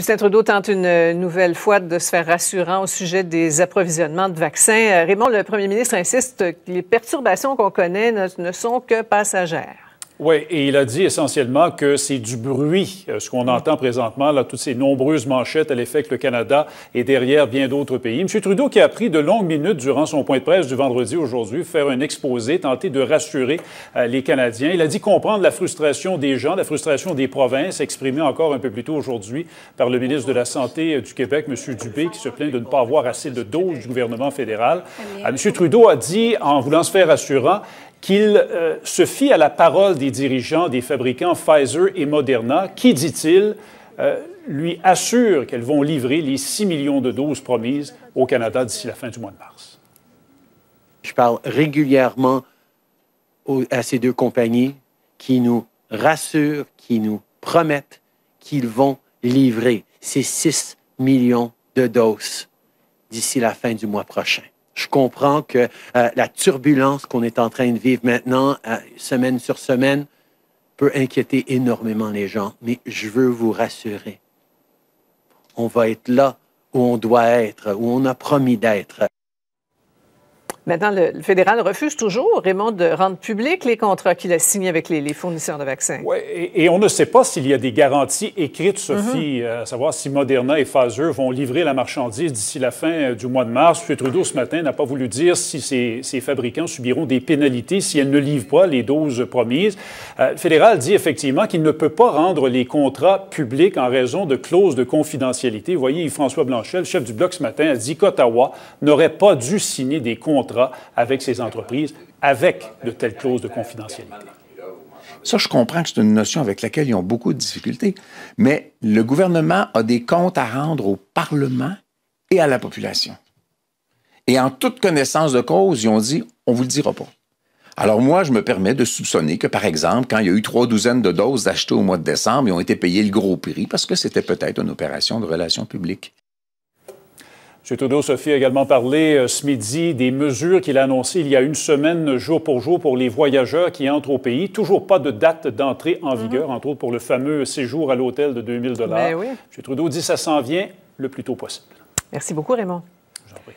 Justin Trudeau tente une nouvelle fois de se faire rassurant au sujet des approvisionnements de vaccins. Raymond, le premier ministre insiste que les perturbations qu'on connaît ne sont que passagères. Oui, et il a dit essentiellement que c'est du bruit, ce qu'on entend présentement, là, toutes ces nombreuses manchettes à l'effet que le Canada est derrière bien d'autres pays. M. Trudeau, qui a pris de longues minutes durant son point de presse du vendredi aujourd'hui, faire un exposé, tenter de rassurer les Canadiens. Il a dit comprendre la frustration des gens, la frustration des provinces, exprimée encore un peu plus tôt aujourd'hui par le ministre de la Santé du Québec, M. Dubé, qui se plaint de ne pas avoir assez de doses du gouvernement fédéral. M. Trudeau a dit, en voulant se faire rassurant, qu'il se fie à la parole des dirigeants des fabricants Pfizer et Moderna, qui, dit-il, lui assurent qu'elles vont livrer les 6 millions de doses promises au Canada d'ici la fin du mois de mars. Je parle régulièrement à ces deux compagnies qui nous rassurent, qui nous promettent qu'ils vont livrer ces 6 millions de doses d'ici la fin du mois prochain. Je comprends que la turbulence qu'on est en train de vivre maintenant, semaine sur semaine, peut inquiéter énormément les gens, mais je veux vous rassurer. On va être là où on doit être, où on a promis d'être. Maintenant, le fédéral refuse toujours, Raymond, de rendre publics les contrats qu'il a signés avec les fournisseurs de vaccins. Oui, et on ne sait pas s'il y a des garanties écrites, Sophie, à savoir si Moderna et Pfizer vont livrer la marchandise d'ici la fin du mois de mars. M. Trudeau, ce matin, n'a pas voulu dire si ces fabricants subiront des pénalités si elles ne livrent pas les doses promises. Le fédéral dit effectivement qu'il ne peut pas rendre les contrats publics en raison de clauses de confidentialité. Vous voyez, Yves-François Blanchet, le chef du Bloc ce matin, a dit qu'Ottawa n'aurait pas dû signer des contrats avec ces entreprises, avec de telles clauses de confidentialité. Ça, je comprends que c'est une notion avec laquelle ils ont beaucoup de difficultés, mais le gouvernement a des comptes à rendre au Parlement et à la population. Et en toute connaissance de cause, ils ont dit « on ne vous le dira pas ». Alors moi, je me permets de soupçonner que, par exemple, quand il y a eu 3 douzaines de doses achetées au mois de décembre, ils ont été payés le gros prix parce que c'était peut-être une opération de relations publiques. M. Trudeau, Sophie, a également parlé ce midi des mesures qu'il a annoncées il y a une semaine, jour pour les voyageurs qui entrent au pays. Toujours pas de date d'entrée en vigueur, entre autres pour le fameux séjour à l'hôtel de 2 000 $. Ben oui. M. Trudeau dit que ça s'en vient le plus tôt possible. Merci beaucoup, Raymond. Je vous en prie.